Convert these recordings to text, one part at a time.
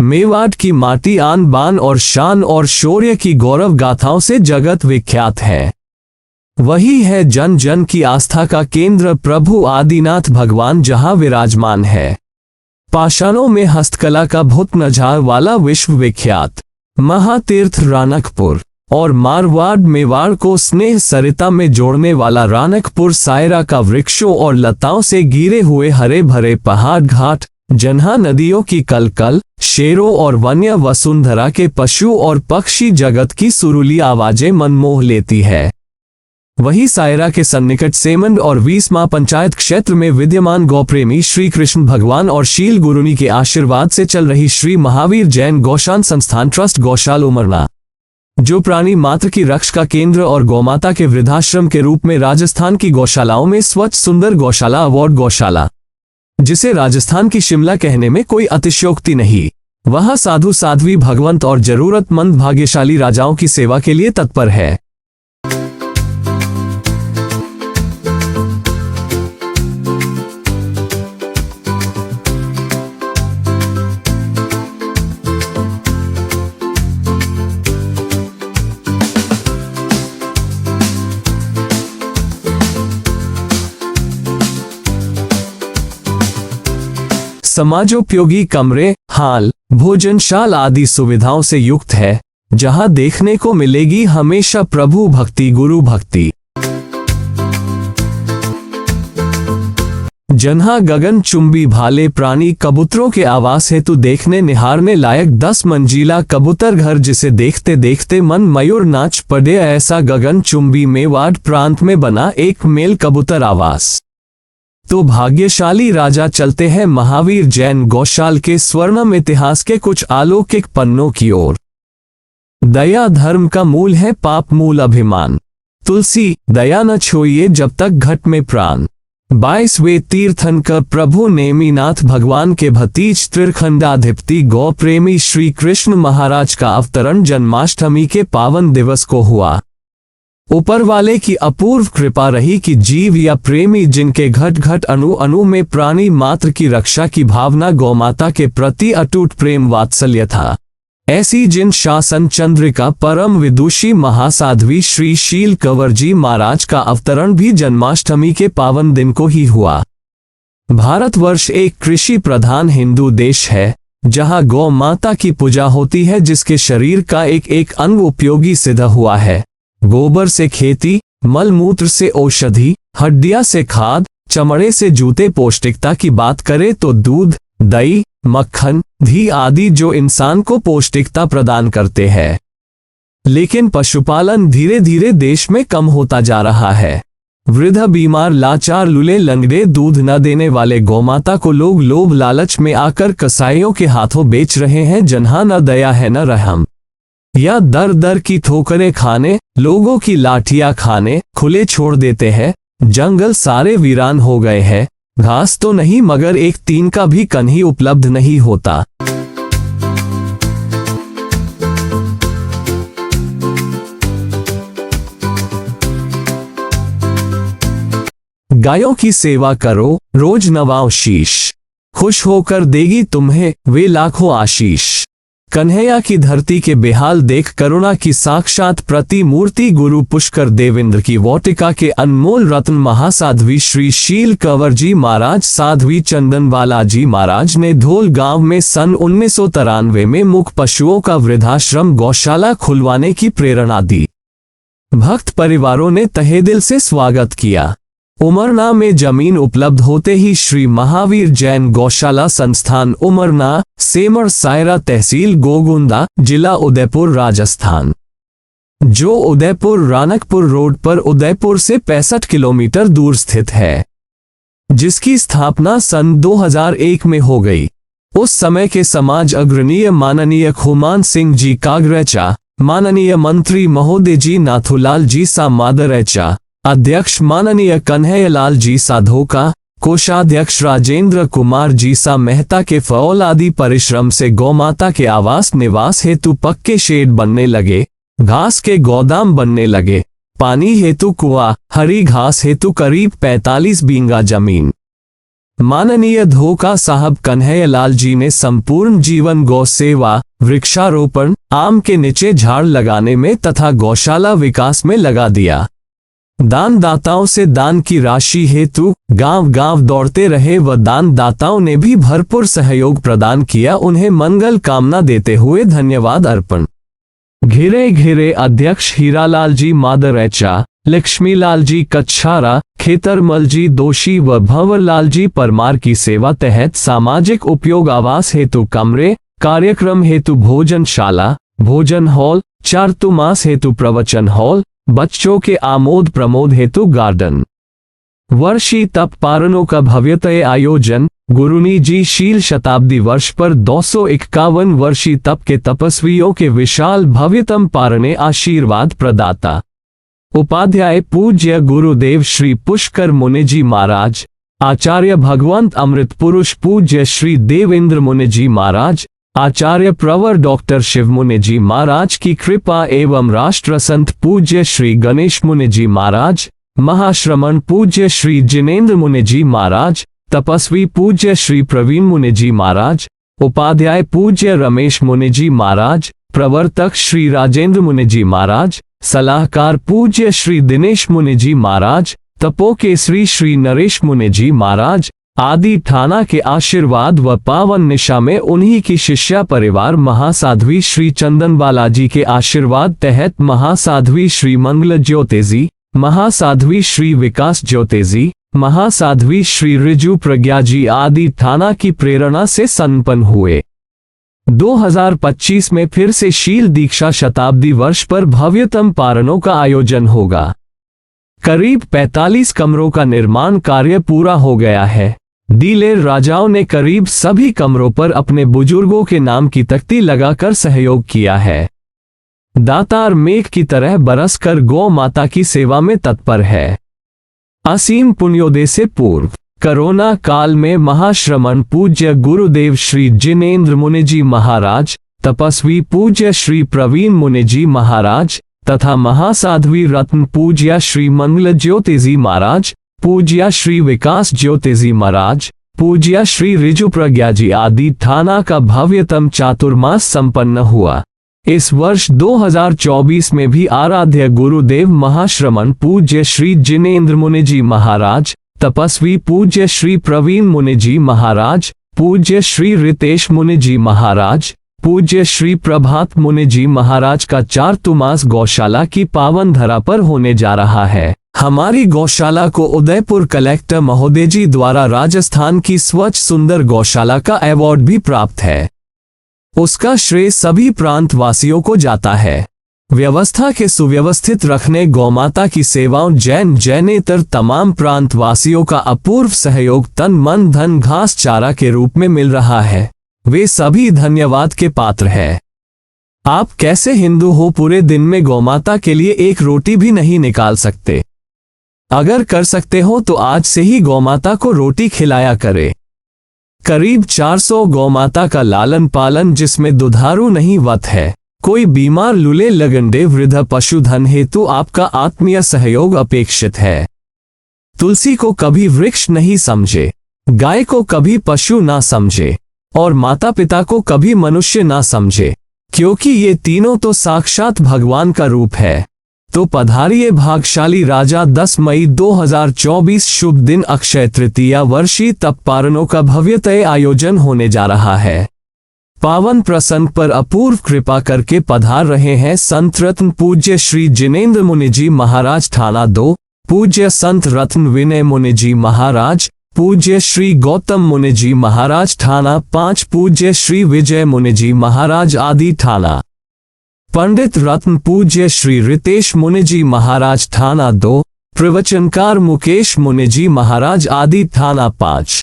मेवाड़ की माटी आन बान और शान और शौर्य की गौरव गाथाओं से जगत विख्यात है। वही है जन जन की आस्था का केंद्र प्रभु आदिनाथ भगवान जहां विराजमान है। पाषाणों में हस्तकला का भूत नजार वाला विश्व विख्यात महातीर्थ रानकपुर और मारवाड़ मेवाड़ को स्नेह सरिता में जोड़ने वाला रानकपुर सायरा का वृक्षों और लताओं से घिरे हुए हरे भरे पहाड़ घाट, जहाँ नदियों की कलकल, शेरों और वन्य वसुंधरा के पशु और पक्षी जगत की सुरीली आवाजें मनमोह लेती है। वही सायरा के सन्निकट सेमंड और वीसमा पंचायत क्षेत्र में विद्यमान गौप्रेमी श्री कृष्ण भगवान और शील गुरुनी के आशीर्वाद से चल रही श्री महावीर जैन गौशान संस्थान ट्रस्ट गौशाला उमरना, जो प्राणी मात्र की रक्षा का केंद्र और गौमाता के वृद्धाश्रम के रूप में राजस्थान की गौशालाओं में स्वच्छ सुंदर गौशाला अवार्ड गौशाला, जिसे राजस्थान की शिमला कहने में कोई अतिशयोक्ति नहीं, वह साधु साध्वी भगवंत और जरूरतमंद भाग्यशाली राजाओं की सेवा के लिए तत्पर है। समाजोपयोगी कमरे, हाल, भोजनशाला आदि सुविधाओं से युक्त है, जहां देखने को मिलेगी हमेशा प्रभु भक्ति गुरु भक्ति। जहाँ गगनचुंबी भाले प्राणी कबूतरों के आवास हेतु देखने निहारने लायक 10 मंजिला कबूतर घर, जिसे देखते देखते मन मयूर नाच पड़े, ऐसा गगनचुंबी मेवाड़ प्रांत में बना एक मेल कबूतर आवास। तो भाग्यशाली राजा चलते हैं महावीर जैन गौशाल के स्वर्णम इतिहास के कुछ अलौकिक पन्नों की ओर। दया धर्म का मूल है, पाप मूल अभिमान। तुलसी, दया न छोइए जब तक घट में प्राण। 22वें तीर्थंकर प्रभु नेमिनाथ भगवान के भतीज त्रिखंडाधिपति गौ प्रेमी श्री कृष्ण महाराज का अवतरण जन्माष्टमी के पावन दिवस को हुआ। ऊपर वाले की अपूर्व कृपा रही कि जीव या प्रेमी जिनके घट घट अणु अणु में प्राणी मात्र की रक्षा की भावना गौमाता के प्रति अटूट प्रेम वात्सल्य था, ऐसी जिन शासन चंद्रिका परम विदुषी महासाध्वी श्री शील कंवर जी महाराज का अवतरण भी जन्माष्टमी के पावन दिन को ही हुआ। भारतवर्ष एक कृषि प्रधान हिंदू देश है, जहां गौ माता की पूजा होती है, जिसके शरीर का एक एक अंग उपयोगी सिद्ध हुआ है। गोबर से खेती, मलमूत्र से औषधि, हड्डियां से खाद, चमड़े से जूते। पौष्टिकता की बात करें तो दूध, दही, मक्खन, घी आदि जो इंसान को पौष्टिकता प्रदान करते हैं। लेकिन पशुपालन धीरे धीरे देश में कम होता जा रहा है। वृद्ध, बीमार, लाचार, लूले, लंगड़े, दूध न देने वाले गौमाता को लोग लोभ लालच में आकर कसाईयों के हाथों बेच रहे हैं, जहाँ न दया है न रहम, या दर दर की ठोकरें खाने, लोगों की लाठियां खाने खुले छोड़ देते हैं। जंगल सारे वीरान हो गए हैं, घास तो नहीं मगर एक तीन का भी कन्ही उपलब्ध नहीं होता। गायों की सेवा करो, रोज नवाओ शीश, खुश होकर देगी तुम्हें वे लाखों आशीष। कन्हैया की धरती के बेहाल देख करुणा की साक्षात प्रतिमूर्ति गुरु पुष्कर देवेंद्र की वाटिका के अनमोल रत्न महासाध्वी श्री शील कंवर जी महाराज साध्वी चंदनवाला जी महाराज ने धोल गांव में सन 1993 में मूक पशुओं का वृद्धाश्रम गौशाला खुलवाने की प्रेरणा दी। भक्त परिवारों ने तहे दिल से स्वागत किया। उमरना में जमीन उपलब्ध होते ही श्री महावीर जैन गौशाला संस्थान उमरना, सेमर सायरा तहसील गोगुंदा, जिला उदयपुर राजस्थान, जो उदयपुर रानकपुर रोड पर उदयपुर से 65 किलोमीटर दूर स्थित है, जिसकी स्थापना सन 2001 में हो गई। उस समय के समाज अग्रणीय माननीय खुमान सिंह जी कागरेचा, माननीय मंत्री महोदय जी नाथूलाल जी सा मादरेचा, अध्यक्ष माननीय कन्हैयालाल जी साधोका, कोषाध्यक्ष राजेंद्र कुमार जी सा मेहता के फौल आदि परिश्रम से गौमाता के आवास निवास हेतु पक्के शेड बनने लगे, घास के गोदाम बनने लगे, पानी हेतु कुआं, हरी घास हेतु करीब 45 बीघा जमीन, माननीय धोखा साहब कन्हैयालाल जी ने संपूर्ण जीवन गौ सेवा, वृक्षारोपण, आम के नीचे झाड़ लगाने में तथा गौशाला विकास में लगा दिया। दानदाताओं से दान की राशि हेतु गांव गांव दौड़ते रहे व दानदाताओं ने भी भरपूर सहयोग प्रदान किया। उन्हें मंगल कामना देते हुए धन्यवाद अर्पण। घिरे घिरे अध्यक्ष हीरालाल जी मादरैचा, लक्ष्मीलाल जी कच्छारा, खेतरमल जी दोषी व भंवरलाल जी परमार की सेवा तहत सामाजिक उपयोग आवास हेतु कमरे, कार्यक्रम हेतु भोजनशाला, भोजन हॉल, चातुर्मास हेतु प्रवचन हॉल, बच्चों के आमोद प्रमोद हेतु गार्डन, वर्षी तप पारणों का भव्यतय आयोजन। गुरुनी जी शील शताब्दी वर्ष पर 251 वर्षीय तप के तपस्वियों के विशाल भव्यतम पारणे आशीर्वाद प्रदाता। उपाध्याय पूज्य गुरुदेव श्री पुष्कर मुनि जी महाराज, आचार्य भगवंत अमृत पुरुष पूज्य श्री देवेंद्र मुनि जी महाराज, आचार्य प्रवर डॉक्टर शिव मुनि जी महाराज की कृपा एवं राष्ट्र संत पूज्य श्री गणेश मुनि जी महाराज, महाश्रमण पूज्य श्री जिनेन्द्र मुनि जी महाराज, तपस्वी पूज्य श्री प्रवीण मुनि जी महाराज, उपाध्याय पूज्य रमेश मुनि जी महाराज, प्रवर्तक श्री राजेंद्र मुनि जी महाराज, सलाहकार पूज्य श्री दिनेश मुनि जी महाराज, तपोकेसरी श्री नरेश मुनि जी महाराज आदि ठाना के आशीर्वाद व पावन निशा में उन्हीं की शिष्या परिवार महासाध्वी श्री चंदन बालाजी के आशीर्वाद तहत महासाध्वी श्री मंगल ज्योतिजी, महासाध्वी श्री विकास ज्योतिजी, महासाध्वी श्री रिजु प्रज्ञा जी आदि ठाना की प्रेरणा से संपन्न हुए। 2025 में फिर से शील दीक्षा शताब्दी वर्ष पर भव्यतम पारणों का आयोजन होगा। करीब 45 कमरों का निर्माण कार्य पूरा हो गया है। दिलेर राजाओं ने करीब सभी कमरों पर अपने बुजुर्गों के नाम की तख्ती लगाकर सहयोग किया है। दातार मेघ की तरह बरसकर गौ माता की सेवा में तत्पर है। असीम पुण्योदय से पूर्व कोरोना काल में महाश्रमण पूज्य गुरुदेव श्री जिनेन्द्र मुनि जी महाराज, तपस्वी पूज्य श्री प्रवीण मुनि जी महाराज तथा महासाध्वी रत्न पूज्या श्री मंगल ज्योतिजी महाराज, पूज्या श्री विकास ज्योतिजी महाराज, पूज्या श्री रिजु प्रज्ञा जी आदि ठाना का भव्यतम चातुर्मास संपन्न हुआ। इस वर्ष 2024 में भी आराध्य गुरुदेव महाश्रमण पूज्य श्री जिनेन्द्र मुनि जी महाराज, तपस्वी पूज्य श्री प्रवीण मुनि जी महाराज, पूज्य श्री रितेश मुनि जी महाराज, पूज्य श्री प्रभात मुनि जी महाराज का चातुर्मास गौशाला की पावन धरा पर होने जा रहा है। हमारी गौशाला को उदयपुर कलेक्टर महोदय जी द्वारा राजस्थान की स्वच्छ सुंदर गौशाला का अवार्ड भी प्राप्त है। उसका श्रेय सभी प्रांत वासियों को जाता है। व्यवस्था के सुव्यवस्थित रखने, गौमाता की सेवाओं, जैनेतर तमाम प्रांत वासियों का अपूर्व सहयोग तन मन धन घास चारा के रूप में मिल रहा है। वे सभी धन्यवाद के पात्र हैं। आप कैसे हिंदू हो पूरे दिन में गौमाता के लिए एक रोटी भी नहीं निकाल सकते? अगर कर सकते हो तो आज से ही गौमाता को रोटी खिलाया करें। करीब 400 गौमाता का लालन पालन जिसमें दुधारू नहीं वत है। कोई बीमार लूले लगंडे वृद्ध पशुधन हेतु आपका आत्मीय सहयोग अपेक्षित है। तुलसी को कभी वृक्ष नहीं समझे, गाय को कभी पशु ना समझे और माता पिता को कभी मनुष्य ना समझे, क्योंकि ये तीनों तो साक्षात भगवान का रूप है। तो पधारिए भाग्यशाली राजा। 10 मई 2024 शुभ दिन अक्षय तृतीया वर्षीय तप पारणों का भव्यतय आयोजन होने जा रहा है। पावन प्रसंग पर अपूर्व कृपा करके पधार रहे हैं संत रत्न पूज्य श्री जिनेन्द्र मुनि जी महाराज ठाना 2, पूज्य संत रत्न विनय मुनि जी महाराज, पूज्य श्री गौतम मुनि जी महाराज ठाना 5, पूज्य श्री विजय मुनि जी महाराज आदि ठाना, पंडित रत्न पूज्य श्री रितेश मुनि जी महाराज ठाना 2, प्रवचनकार मुकेश मुनि जी महाराज आदि ठाना 5,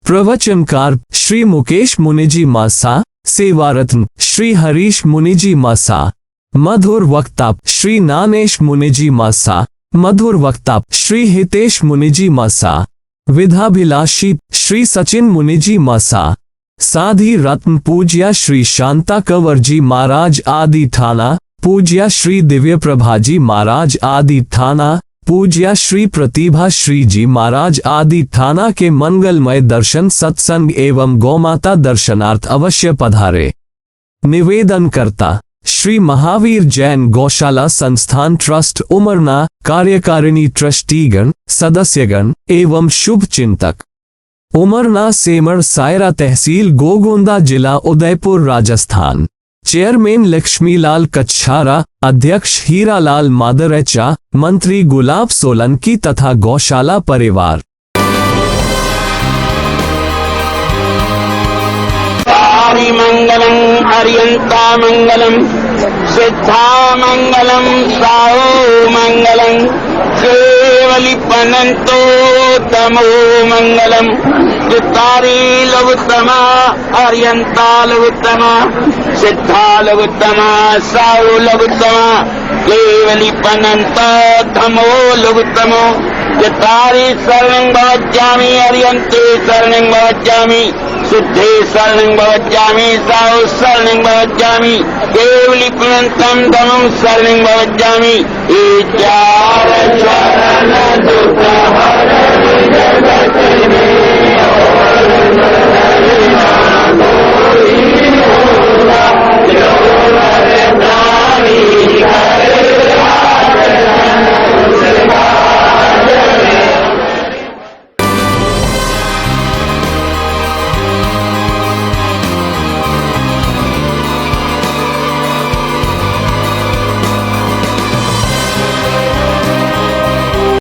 प्रवचनकार श्री मुकेश मुनि जी मासा, सेवा रत्न श्री हरीश मुनि जी मासा, मधुर वक्ता श्री नानेश मुनि जी मासा, मधुर वक्ता श्री हितेश मुनि जी मासा, विधाभिलाषी श्री सचिन मुनि जी मासा, साधी रत्न पूज्या श्री शांता कंवर जी महाराज आदि ठाना, पूज्या श्री दिव्य प्रभा जी महाराज आदि ठाना, पूज्या श्री प्रतिभा श्री जी महाराज आदि थाना के मंगलमय दर्शन सत्संग एवं गौमाता दर्शनार्थ अवश्य पधारे। निवेदन करता श्री महावीर जैन गौशाला संस्थान ट्रस्ट उमरना, कार्यकारिणी ट्रस्टीगण, सदस्यगण एवं शुभ चिंतक। उमरना सेमर सायरा तहसील गोगोंदा जिला उदयपुर राजस्थान। चेयरमैन लक्ष्मीलाल कच्छारा, अध्यक्ष हीरालाल मादरेचा, मंत्री गुलाब सोलंकी तथा गौशाला परिवार। मंगलम हरियंता मंगलम सिद्धा मंगलम साहु मंगलम केवली पनंतो तमो मंगलम चितारी लघुतमा हरियंता लघुतमा सिद्धा लघुतमा साहु लघुतमा केवली पनंतो तमो लघुतमो चितारी शरणं भवज्जामि हरियंते शरणं भवज्जामि सिद्धे शरणं भवज्जामि साहु शरणं भवज्जामि केवली पुनन्तं धमं शरणं भवज्जामि। ये चार शरण दुख